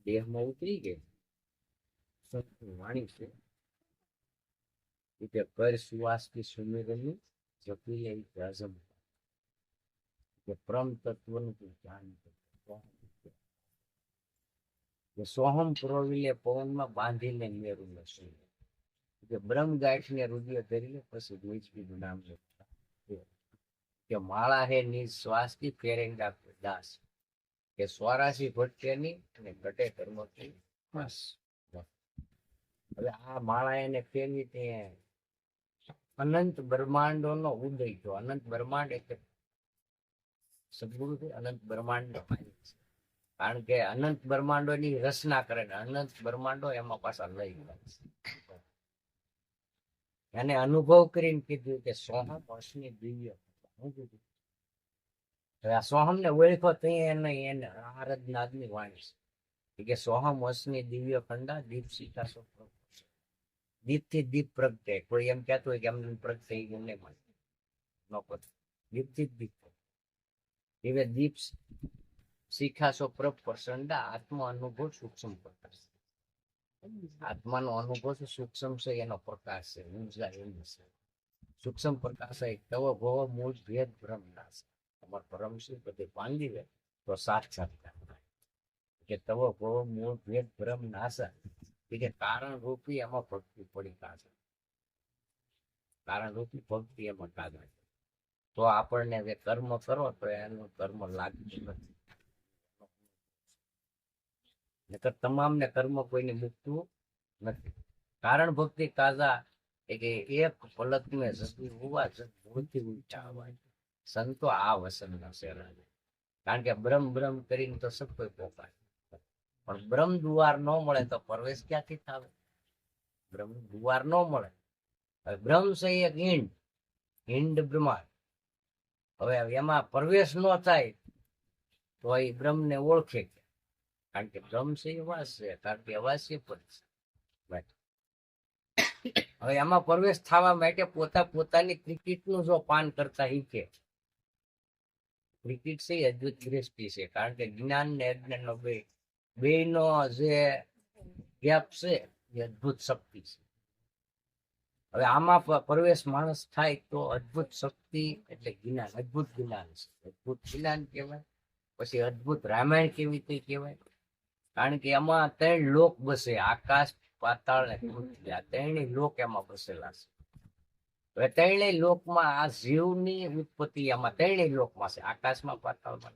દેહમાં ઉતરી ગઈ. સંતની વાણી છે કે કર સુવાસ की सुमिरनी जपी ले हजम કે પરમ તત્વનું તું જાણ કે સોહમ પુરોવી લે પવનમાં બાંધીને મેરું લસું કે બ્રહ્મ ગાંઠને રુધિર ધરી લે પછી નીચકીનું નામ લે કે માળા હે નિજ શ્વાસ की फेरेंगा दास કે સ્વરાશી ભટકેની અને ઘટે કર્મથી બસ. હવે આ માળા એને ફેરવી તે અનંત બ્રહ્માંડો નો ઉદય થયો. અનંત બ્રહ્માંડ એટલે સદગુરુ છે અનંત બ્રહ્માંડ કારણ કે અનંત બ્રહ્માંડો ની રચના કરે ને અનંત બ્રહ્માંડો એમાં પાછા લઈ ગયા. એને અનુભવ કરીને કીધું કે સોહમ અશ્વિની દિવ્ય. શું કીધું? હવે આ સોહમ ને ઓળખો તો એને આરાધનાદ ની વાણી છે કે સોહમ અશ્વિની દિવ્ય ખંડા દીપ સીતા સો દીપ થી દીપ પ્રગટે. કોઈ એમ કહેતું હોય કે એમને પ્રગટે એમને દીપ થી દીપ એવે દીપ શીખાશો પ્રસંડા આત્મા અનુભવ સૂક્ષ્મ પ્રકાશ. આત્માનો અનુભવ સૂક્ષ્મ છે એનો પ્રકાશ છે ઊંઝા એવું છે. સૂક્ષ્મ પ્રકાશ તવ ભવ મૂળ ભેદ બ્રહ્મ નાશ. તમાર પરમ છે બધી પાંડી લે તો સાક્ષાત કે તવ ભવ મૂળ ભેદ બ્રહ્મ નાશ કે કારણ રૂપી એમાં ભક્તિ પડી કાઢે. કારણ રૂપી ભક્તિ એમાં કાઢે તો આપણને જે કર્મ કરો તો એનું કર્મ લાગતું નથી. નકર તમામને કર્મ કોઈને મુકતું નથી. કારણ ભક્તિ કાજા કે એક પલક મેં જતી હોવા જતી ઉઠા હોય સંતો આ વસન ના શેરા. કારણ કે બ્રહ્મ બ્રહ્મ કરીને તો સબ કોઈ પોકાય પણ બ્રહ્મ દુવાર ન મળે તો પ્રવેશ ક્યાંથી થાય? બ્રહ્મ દુવાર ન મળે. બ્રહ્મ છે એક હિંડ હિંડ બ્રહ્માંડ. હવે એમાં પ્રવેશ ન થાય તો એ બ્રહ્મ ને ઓળખે કારણ કે બ્રહ્મ છે એ વાસ છે કારણ કે અવાસ્ય પણ છે. હવે એમાં પ્રવેશ થવા માટે પોતાની ક્રિકેટ નું જો પાન કરતા શીખે. ક્રિકેટ છે અદ્ભુત દ્રષ્ટિ છે કારણ કે જ્ઞાન ને અજ્ઞાન નો બે નો જે ગેપ છે એ અદ્ભુત શક્તિ છે. હવે આમાં પ્રવેશ માણસ થાય તો અદ્ભુત શક્તિ એટલે જ્ઞાન અદ્ભુત જ્ઞાન છે. અદ્ભુત જ્ઞાન કહેવાય. પછી અદ્ભુત રામાયણ કેવી રીતે કહેવાય કારણ કે એમાં ત્રણ લોક બસે આકાશ પાતાળ ને પૃથ્વી. આ ત્રણેય લોક એમાં બસેલા છે. હવે ત્રણેય લોકમાં આ જીવની ઉત્પત્તિ એમાં ત્રણેય લોકમાં છે આકાશમાં પાતાળમાં.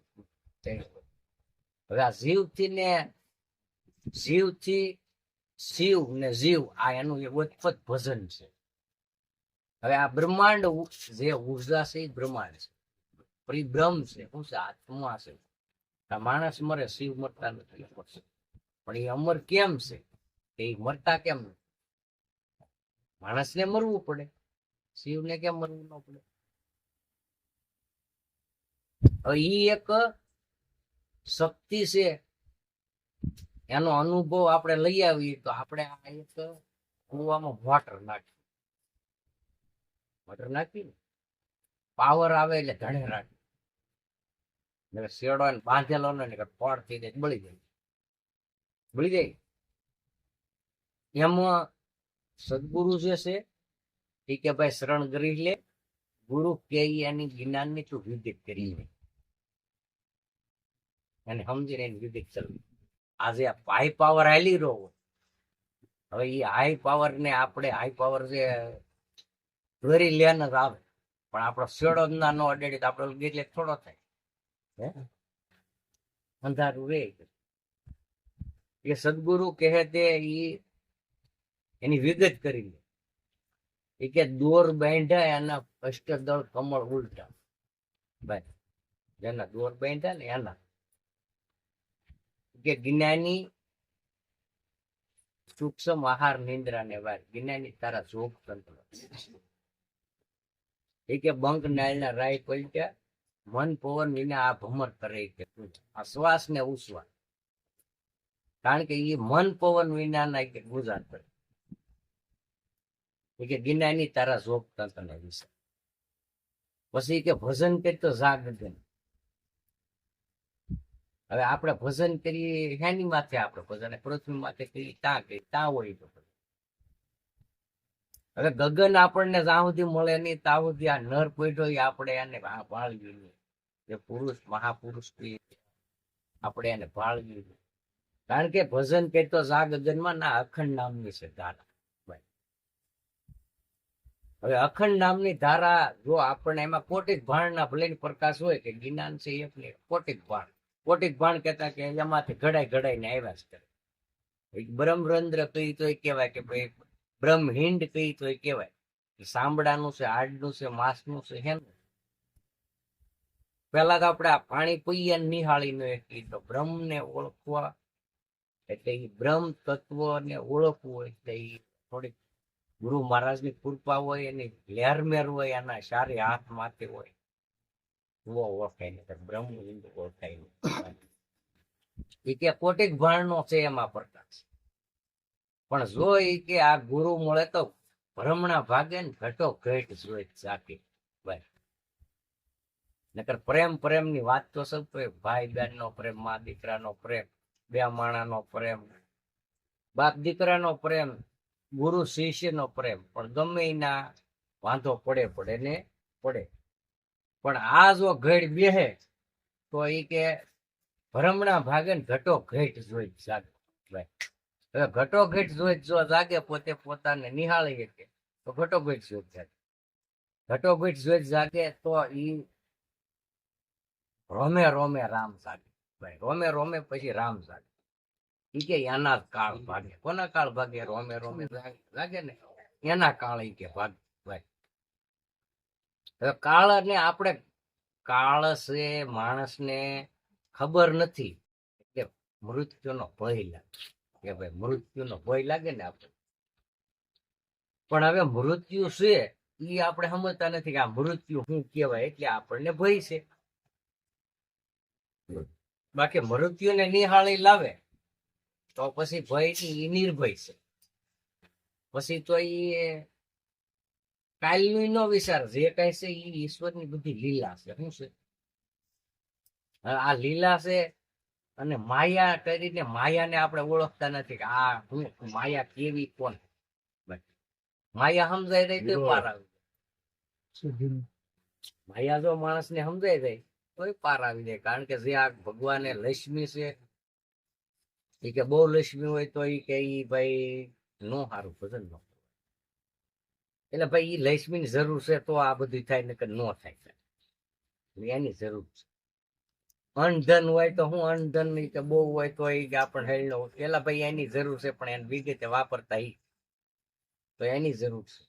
હવે આ જીવથી શિવ ને જીવ આ એનું ઉત્પત ભજન છે. હવે આ બ્રહ્માંડ જે ઉર્જા છે એ બ્રહ્માંડ છે પરિભ્રમ છે શું છે આત્મા છે. માણસ મરે શિવ મરતા નથી પણ એ અમર કેમ છે એ મરતા કેમ નથી? માણસને મરવું પડે શિવને કેમ મરવું ન પડે? હવે ઈ એક શક્તિ છે એનો અનુભવ આપણે લઈ આવીએ તો આપણે આ એક કુવામાં વોટર નાખી પાવર આવે એટલે ધણે રાખી શેડો બાંધેલો ને પડ થઈ જાય બળી જાય. એમાં સદગુરુ જે છે એ કે ભાઈ શરણ કરી લે ગુરુ કે એની જ્ઞાન ની તું વિદિત કરી લે અને સમજીને એની વિદિત કરવી. આજે હાઈ પાવર હાલી રહ્યો હવે એ હાઈ પાવર ને આપણે હાઈ પાવર જે દોરી લેન જ આવે પણ આપણો શેડો ના નો અડેડી તો આપણો એટલે થોડો થાય અંધારું રે. એ સદગુરુ કહે તે એની વિગત કરી લે એ કે દોર બાંધ્યા એના અષ્ટદળ કમળ ઉલટા. ભાઈ જેના દોર બાંધ્યા ને એના કે જ્ઞાની સૂક્ષ્મ આહાર નિંદ્રા ને વાર જ્ઞાની તારા જોગ તંત્ર એ કે બંક નાળના રાય પલટ્યા મન પવન વિના આ ભમર કરે કે આ શ્વાસ ને ઉશ્વાસ કારણ કે એ મન પવન વિના ના કે ગુજાર કરે એ કે જ્ઞાની તારા જોગ તંત્ર ને વિશે. પછી કે ભજન કરતો જાગ દે હવે આપણે ભજન કરીએ હેની માથે, આપણે ભજન પૃથ્વી માથે કરીએ ત્યાં હોય તો. હવે ગગન આપણને જ્યાં સુધી મળે નહીં ત્યાં સુધી આ નર પેઢો આપણે એને ભાળવી નહીં. જે પુરુષ મહાપુરુષ આપણે એને ભાળવી નહીં. કારણ કે ભજન કહેતો જા ગગનમાં ના અખંડ નામની છે ધારા. હવે અખંડ નામની ધારા જો આપણને એમાં કોટિક ભાણના ભલે પ્રકાશ હોય કે જ્ઞાન છે એટલે કોટિક ભાણ કહેતા કે એમાંથી ઘડાઈને આવ્યા છે. બ્રહ્મરંધ્ર કહી તો કહેવાય કે ભાઈ બ્રહ્મહિંડ કહી તો કહેવાય. સાંભળાનું છે, હાડનું છે, માંસનું છે. હેનું પેલા તો આપણે આ પાણી પીએ નિહાળીને તો બ્રહ્મને ઓળખવા એટલે એ બ્રહ્મ તત્વને ઓળખવું એટલે એ થોડીક ગુરુ મહારાજની કૃપા હોય, એની લહેરમેર હોય, એના સારી હાથ માથે હોય वो ઓળખાય નહીં, બ્રહ્મ હિન્દ ઓળખાય નહીં. એ કે કોટિક ભાણનો છે એમાં પ્રકાશ. પણ જો એ કે આ ગુરુ મળે તો ભ્રમણા ભાગે ને ઘટો ઘટ જોઈ સાકી ભાઈ. નકર પ્રેમ ની વાત તો સૌ ભાઈ બહેન નો પ્રેમ, મા દીકરાનો પ્રેમ, બે માણાનો પ્રેમ, બાપ દીકરાનો પ્રેમ, ગુરુ શિષ્યનો પ્રેમ, પણ ગમે એના વાંધો પડે ને પડે. પણ આ જો ઘડ બેહે તો એ કે ભ્રમણા ભાગે ને ઘટો ઘટ જોઈ જાગે ભાઈ. હવે ઘટો ઘટ જોઈ જો જાગે પોતે પોતાને નિહાળી શકે તો ઘટો ઘટ જોઈ જાગે. ઘટો ઘટ જોઈ જાગે તો ઈ રોમે રામ જાગે ભાઈ. રોમે પછી રામ જાગે. ઈ કે એના કાળ ભાગે. કોના કાળ ભાગે? રોમે જાગે ને એના કાળ ઈ કે ભાગે ભાઈ. હવે કાળ ને આપણે કાળ છે માણસને ખબર નથી એટલે મૃત્યુનો ભય લાગે કે ભાઈ મૃત્યુનો ભય લાગે ને આપણે. પણ હવે મૃત્યુ છે એ આપણે સમજતા નથી કે આ મૃત્યુ શું કહેવાય એટલે આપણને ભય છે. બાકી મૃત્યુને નિહાળી લાવે તો પછી ભય ની નિર્ભય છે. પછી તો એ કાલનું નો વિચાર, જે કઈ છે એ ઈશ્વરની બધી લીલા છે. શું છે આ લીલા છે? અને માયા કરીને માયાને આપણે ઓળખતા નથી કે આ હું માયા કેવી કોણ. માયા સમજાઈ રહી તો પાર આવી જાય. માયા જો માણસને સમજાઈ જાય તો પાર આવી જાય. કારણ કે જે આ ભગવાને લક્ષ્મી છે એ કે બહુ લક્ષ્મી હોય તો એ કે ભાઈ નો સારું ભજન નો. એટલે ભાઈ એ લક્ષ્મીની જરૂર છે તો આ બધું થાય, નકર ન થાય. એની જરૂર છે. અણધન હોય તો હું અણધન ની કે બહુ હોય તો એ આપણને હેલો પેલા ભાઈ એની જરૂર છે પણ એને વિગતે વાપરતા તો એની જરૂર છે.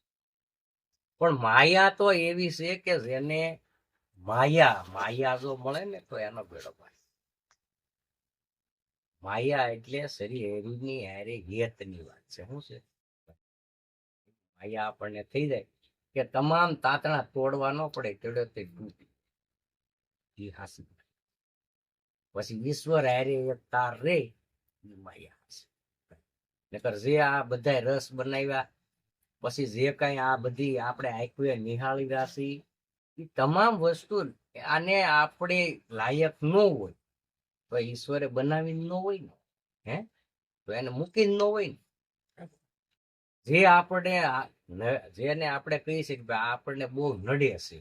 પણ માયા તો એવી છે કે જેને માયા જો મળે ને તો એનો બેડો ભાઈ. માયા એટલે શરીરની હારે હેતની વાત છે. શું છે માયા? આપણને થઈ જાય કે તમામ તાતણા તોડવા ન પડે તેડો તે તૂટી હાસી. પછી ઈશ્વર હારે એક તાર રે માયા છે. નકર જે આ બધા રસ બનાવ્યા પછી જે કઈ આ બધી આપણે આંખે નિહાળી રાશી એ તમામ વસ્તુ આને આપણે લાયક ન હોય તો ઈશ્વરે બનાવી ન હોય ને, હે તો એને મૂકી ન હોય ને. જે આપણે જેને આપણે કહી શકીએ કે આપણને બહુ નડે છે.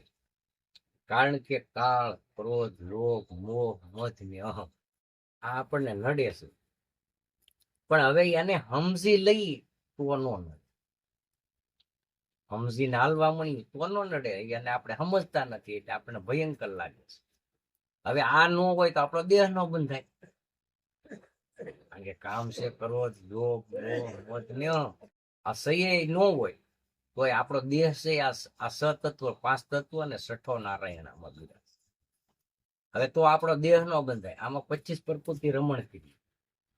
કારણ કે કાળ, ક્રોધ, લોભ, મોહ, મધ ને અહમ આ આપણને નડે છે. પણ હવે એને સમજી લઈ તો નો નડે. સમજીને હાલવા મળી તો નો નડે. એને આપણે સમજતા નથી એટલે આપણને ભયંકર લાગે છે. હવે આ ન હોય તો આપણો દેહ નો બંધાય. કારણ કે કામ છે, ક્રોધ, લોભ, મોહ, મધ ને આ સહી ન હોય તો આપણો દેહ છે આ સતત્વ, પાંચ તત્વ અને છઠ્ઠો નારાયણ આમાં બધા. હવે તો આપણો દેહ નો બંધાય. આમાં 25 પ્રકૃતિ રમણ કરી.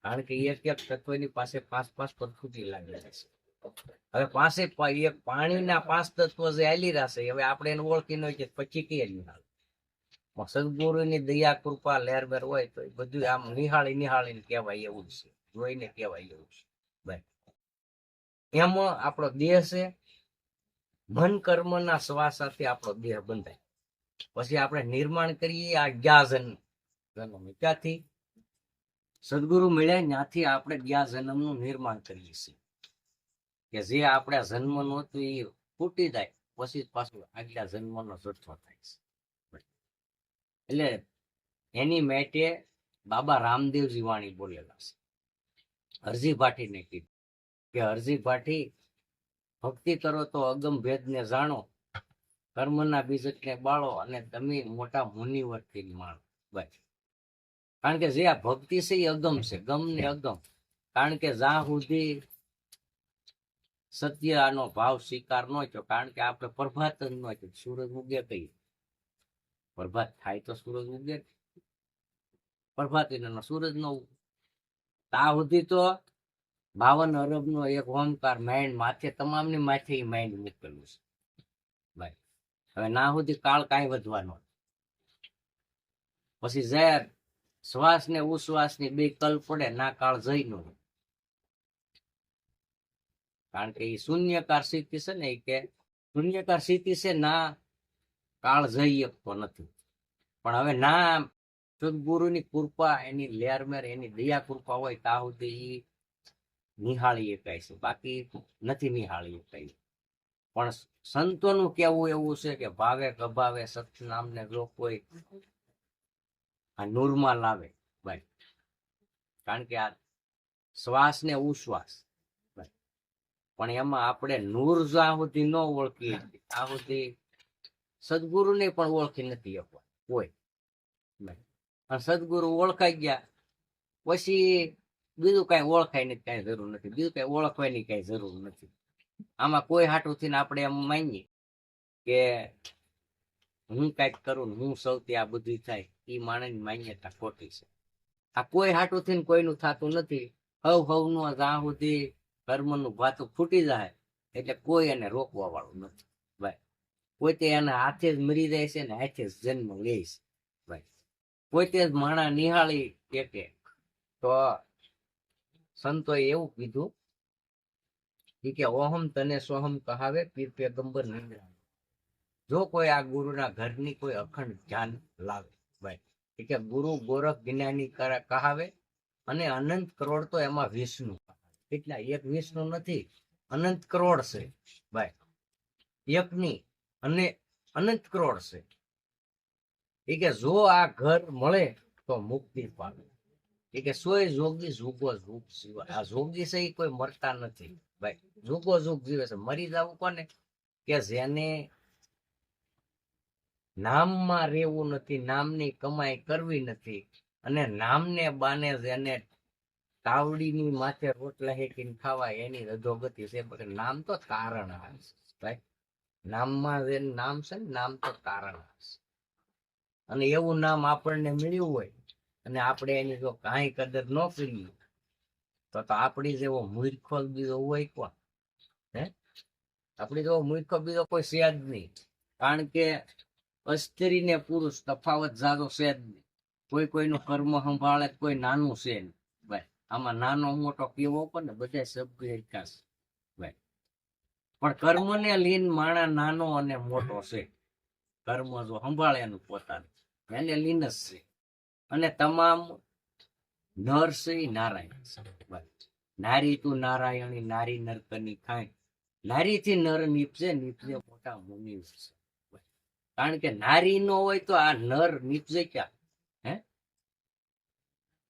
કારણ કે એક તત્વની પાસે 5 પ્રકૃતિ લાગેલી છે. હવે પાસે એક પાણીના 5 તત્વ જે આલી રહેશે હવે આપણે એને ઓળખી ન હોય પછી કઈ સદગુરુની દયા કૃપા લહેરબેર હોય તો બધું આમ નિહાળીને કહેવાય એવું છે, જોઈને કહેવાય એવું છે ભાઈ. એમાં આપણો દેહ છે. મન કર્મના શ્વાસ સાથે આપણો દેહ બંધાય. પછી આપણે નિર્માણ કરીએ આ 11 જન્મ. ક્યાંથી? સદગુરુ મળ્યા ત્યાંથી આપણે ગયા જન્મનું નિર્માણ કરીએ છીએ કે જે આપણા જન્મનું હતું એ ફૂટી જાય પછી પાછું આગલા જન્મનો જથ્થો થાય છે. એટલે એની માટે બાબા રામદેવજી વાણી બોલેલા છે. હરજી ભાટીને કીધું કે હરજી ભાટી, ભક્તિ કરો તો અગમ ભેદને જાણો, કર્મના બીજકને બાળો અને તમે મોટા મુનિવરથી માણો. બસ, કારણ કે જે આ ભક્તિ છે એ અગમ છે, ગમ ને અગમ. કારણ કે જ્યાં સુધી સત્ય આનો ભાવ સ્વીકાર ન થયો, કારણ કે આપણે પ્રભાત જ ન થયું, સૂરજ ઉગે કઈ પ્રભાત થાય તો સૂરજ ઉગે, પ્રભાત સૂરજ ન ઉગે. ત્યાં સુધી તો 52 અરબનો એક ઓમકાર માઇન્ડ માથે, તમામની માથે એ માઇન્ડ મૂકેલું છે ભાઈ. હવે ના સુધી કાળ કાંઈ વધવાનો. પછી જ્યારે શ્વાસ ને ઉશ્વાસ ની બે કલ પડે, ના કાળ જઈ નો. કારણ કે એ શૂન્યકાર સ્થિતિ છે ને, કે શૂન્યકાર સ્થિતિ છે, ના કાળ જઈ શકતો નથી. પણ હવે ના સદગુરુની કૃપા, એની લેરમેર, એની દયા કૃપા હોય ત્યાં સુધી નિહાળી શકાય છે, બાકી નથી નિહાળી શકાય. પણ સંતોનું કેવું એવું છે કે ભાવે ગભાવે સતનામને જો કોઈ આ નૂરમાં લાવે ભાઈ. કારણ કે આ શ્વાસ ને ઉશ્વાસ, પણ એમાં આપણે નૂર જ્યાં સુધી ન ઓળખી, ત્યાં સુધી સદગુરુને પણ ઓળખી નથી શકવા કોઈ. અને સદગુરુ ઓળખાઈ ગયા પછી બીજું કઈ ઓળખાય નથી, કઈ જરૂર નથી, બીજું કઈ ઓળખવાની કઈ જરૂર નથી. આમાં કોઈ હાટું થઈને આપણે એમ માનીએ કે હું કઈક કરું, હું સૌથી આ બધું થાય, એ માણસની માન્યતા ખોટી છે. આ કોઈ હાટું થઈને કોઈનું થતું નથી. હવનું જ્યાં સુધી કર્મનું ભાતું ફૂટી જાય એટલે કોઈ એને રોકવા વાળું નથી ભાઈ. પોતે એના હાથે જ મરી જાય છે ને હાથે જ જન્મ લે છે ભાઈ. પોતે જ માણા નિહાળી કે તો સંતોએ એવું કીધું કે ઓહમ તને સોહમ કહાવે પીર પેગંબર નિંદ્રા. જો કોઈ આ ગુરુના ઘરની કોઈ અખંડ ધ્યાન લાવે ભાઈ, કે ગુરુ ગોરખ જ્ઞાની કહાવે, અને અનંત કરોડ તો એમાં વિષ્ણુ. કેટલા? એક વિષ્ણુ નથી, અનંત કરોડ છે ભાઈ. એકની અને અનંત કરોડ છે. એ કે જો આ ઘર મળે તો મુક્તિ પામે. એ કે સોય જોગી જુગો જુગ જીવે. આ જોગી છે એ કોઈ મરતા નથી ભાઈ, જુગો જુગ જીવે છે. મરી જવું કોને? કે જેને નામમાં રહેવું નથી, નામની કમાઈ કરવી નથી, અને નામને બાને જેને તાવડીની માથે રોટલા હેકીને ખાવા, એની અધોગતિ છે. નામ તો તારણ ભાઈ. નામમાં જે નામ છે ને, નામ તો તારણ. અને એવું નામ આપણને મળ્યું હોય અને આપણે એની જો કાંઈ કદર ન કરીએ તો આપણી જેવો મૂર્ખો બીજો હોય કોણ? હે? આપણી જેવો મૂર્ખો બીજો કોઈ છે જ નહીં. કારણ કે સ્ત્રી ને પુરુષ તફાવત જાજો છે જ નહીં. કોઈ કોઈનું કર્મ સંભાળે, કોઈ નાનું છે નહીં ભાઈ. આમાં નાનો મોટો કેવો પણ બધા શબ્દ એકાશ ભાઈ. પણ કર્મને લીન માણા નાનો અને મોટો છે. કર્મ જો સંભાળે એનું પોતાનું, એને લીન જ છે. અને તમામ નર છે નારાયણ છે. નારી તું નારાયણી, નારી નરકની ખાય. નારી થી નર નીપજે, નીપજે મોટા મુનિ છે. કારણ કે નારી નો હોય તો આ નર નીપજે ક્યાં? હે?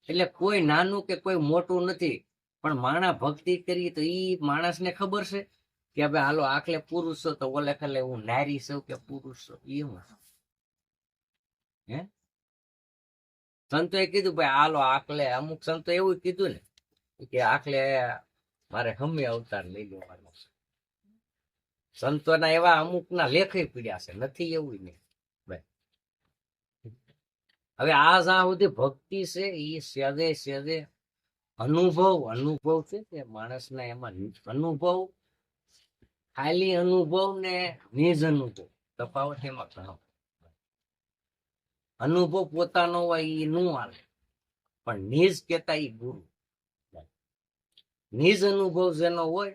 એટલે કોઈ નાનું કે કોઈ મોટું નથી. પણ માણા ભક્તિ કરી તો ઈ માણસને ખબર છે કે ભાઈ હાલો આખલે પુરુષ છો તો ઓલે ખાલે હું નારી છું કે પુરુષ છું. એવું હે? સંતોએ કીધું ભાઈ હાલો આખલે, અમુક સંતો એવું કીધું ને કે આખલે મારે હમે અવતાર લઈ લેવાનો છે. સંતોના એવા અમુક ના લેખે પીડ્યા છે, નથી એવું નહીં ભાઈ. હવે આ જ્યાં સુધી ભક્તિ છે એ સહેજે સહેજે અનુભવ છે કે માણસના એમાં અનુભવ, ખાલી અનુભવ ને નિજ અનુભવ તફાવત એમાં ઘણો. અનુભવ પોતાનો હોય એ નું હાલે, પણ નિજ કેતા એ ગુરુ. નિજ અનુભવ જેનો હોય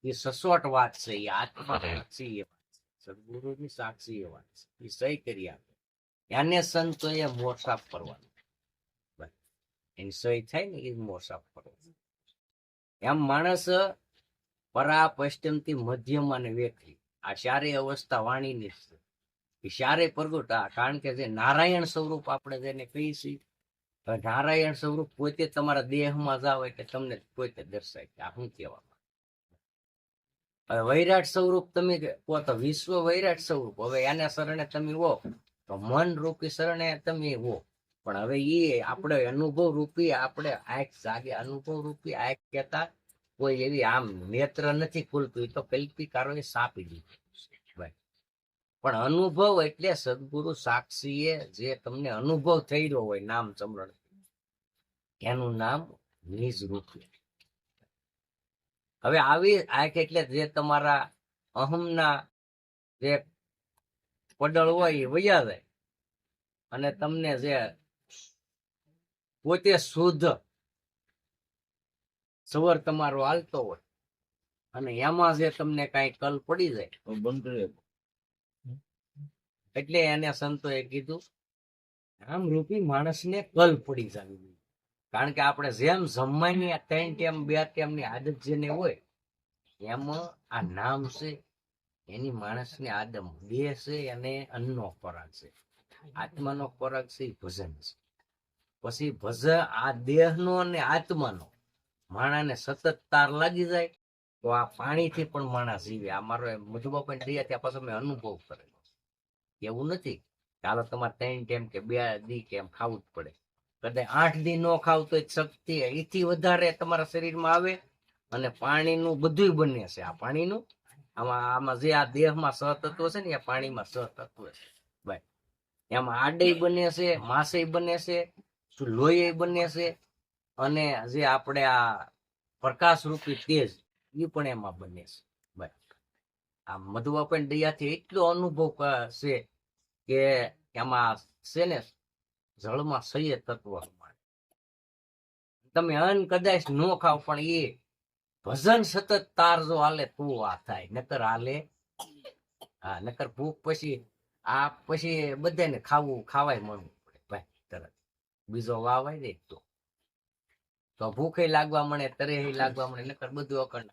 એ સચોટ વાત છે, એ આત્મા સાક્ષી એ વાત છે, સદગુરુની સાક્ષી એ વાત છે, એ સહી કરી આપે. એને સંતોએ મોસાફ કરવાનું. એની સહી થાય ને એ મોર સાફ કરો. એમ માણસ પરા પશ્ચિમ થી મધ્યમ અને વેખરી આ ચારેય અવસ્થા વાણીની છે. એ ચારેય પ્રગટા, કારણ કે જે નારાયણ સ્વરૂપ આપણે જેને કહીએ છીએ, નારાયણ સ્વરૂપ પોતે તમારા દેહમાં જાવ એટલે તમને પોતે દર્શાય કે આ શું કહેવામાં. હવે વૈરાટ સ્વરૂપ તમે કહો તો વિશ્વ વૈરાટ સ્વરૂપ. હવે એના શરણે તમે હો તો મન રૂપી શરણે તમે હો. પણ હવે એ આપણે અનુભવ રૂપી આપણે આંખ જાગે, અનુભવ રૂપી આંખ કહેતા કોઈ એવી આમ નેત્ર નથી ખુલતું, તો કલ્પિકારોએ સાપી દીધું. પણ અનુભવ એટલે સદગુરુ સાક્ષીએ જે તમને અનુભવ થઈ રહ્યો હોય નામ સમરણ, એનું નામ નિજ રૂપ. હવે આવી આંખ એટલે જે તમારા અહમના જે પડળ હોય એ વયા જાય અને તમને જે પોતે શુદ્ધ સવર તમારો હાલતો હોય અને એમાં જે તમને કઈ કલ પડી જાય બંધ રહે, એટલે એને સંતોએ કીધું આમ રૂપી માણસને કલ પડી જાય. કારણ કે આપણે જેમ જમવાની 3 ટાઈમ 2 ટાઈમની આદત જેને હોય એમાં આ નામ છે એની માણસની આદમ દેહ છે અને અન્નનો ખોરાક છે, આત્માનો ખોરાક છે ભજન છે. પછી ભજન આ દેહનો અને આત્માનો માણાને સતત તાર લાગી જાય તો આ પાણીથી પણ માણસ જીવે. આ મારો મધુબાપા દયા ત્યાં પછી મેં અનુભવ કરેલો. એવું નથી ચાલો તમારે 3 ટાઈમ કે 2 દી કે એમ ખાવું જ પડે. કદાચ 8 દી ન ખાવ તો શક્તિ એથી વધારે તમારા શરીરમાં આવે અને પાણીનું બધું બને છે. આ પાણીનું આમાં જે આ દેહમાં સહતત્વ છે ને એ પાણીમાં સહતત્વ છે ભાઈ. એમાં આડે બને છે, માસે બને છે, લોહી બને છે અને જે આપણે આ પ્રકાશ રૂપી તેજ એ પણ એમાં બને છે ભાઈ. આ મધુબાપા દયાથી એટલો અનુભવ છે કે એમાં છે ને જળમાં સહ્ય તત્વ તમે અન્ન કદાચ ન ખાવ પણ એ ભજન સતત તાર જો હાલે તું આ થાય, નકર હાલે. હા, નકર ભૂખ પછી બધાને ખાવાય મળવું પડે ભાઈ તરત. બીજો વાવાય દે તો ભૂખે લાગવા મળે, તરે લાગવા મળે, નકર બધું અકળ